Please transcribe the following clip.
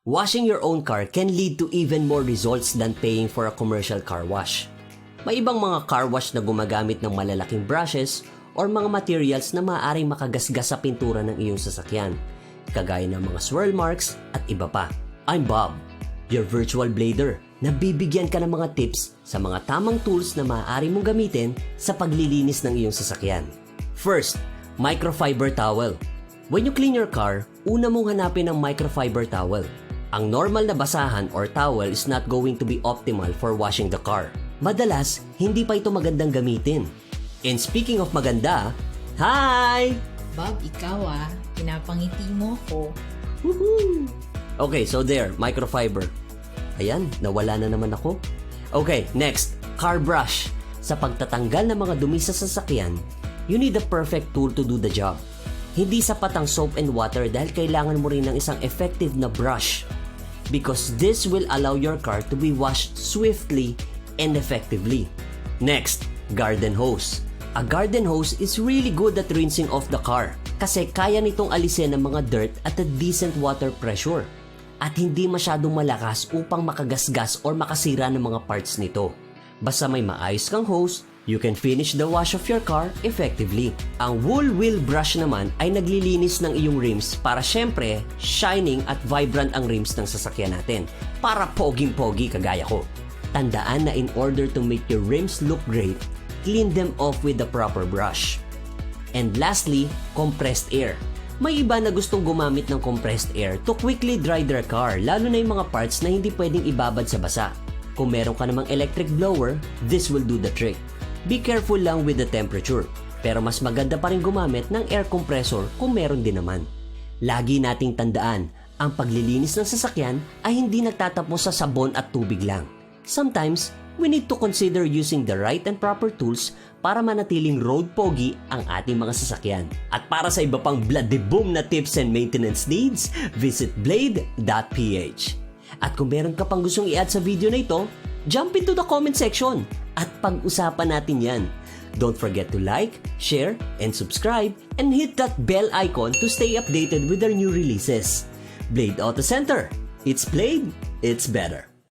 Washing your own car can lead to even more results than paying for a commercial car wash. May ibang mga car wash na gumagamit ng malalaking brushes or mga materials na maaaring makagasgas sa pintura ng iyong sasakyan, kagaya ng mga swirl marks at iba pa. I'm Bob, your virtual blader, na bibigyan ka ng mga tips sa mga tamang tools na maaari mong gamitin sa paglilinis ng iyong sasakyan. First, Microfiber Towel. When you clean your car, una mong hanapin ang Microfiber Towel. Ang normal na basahan or towel is not going to be optimal for washing the car. Madalas, hindi pa ito magandang gamitin. And speaking of maganda, hi! Bob, ikaw pinapangiti mo ko. Woohoo! Okay, so there, microfiber. Ayan, nawala na naman ako. Okay, next, car brush. Sa pagtatanggal ng mga dumi sa sasakyan, you need the perfect tool to do the job. Hindi sapat ang soap and water dahil kailangan mo rin ng isang effective na brush. Because this will allow your car to be washed swiftly and effectively. Next, garden hose. A garden hose is really good at rinsing off the car kasi kaya nitong alisin ang mga dirt at a decent water pressure at hindi masyadong malakas upang makagasgas or makasira ng mga parts nito. Basta may maayos kang hose, you can finish the wash of your car effectively. Ang wool wheel brush naman ay naglilinis ng iyong rims para syempre shining at vibrant ang rims ng sasakyan natin para poging-pogi kagaya ko. Tandaan na in order to make your rims look great, clean them off with the proper brush. And lastly, compressed air. May iba na gustong gumamit ng compressed air to quickly dry their car, lalo na yung mga parts na hindi pwedeng ibabad sa basa. Kung meron ka namang electric blower, this will do the trick. Be careful lang with the temperature, pero mas maganda pa rin gumamit ng air compressor kung meron din naman. Lagi nating tandaan, ang paglilinis ng sasakyan ay hindi nagtatapos sa sabon at tubig lang. Sometimes, we need to consider using the right and proper tools para manatiling road pogi ang ating mga sasakyan. At para sa iba pang Bla-de-Boom na tips and maintenance needs, visit blade.ph. At kung meron ka pang gustong i-add sa video na ito, jump into the comment section at pag-usapan natin yan. Don't forget to like, share, and subscribe and hit that bell icon to stay updated with our new releases. Blade Auto Center. It's Blade, it's better.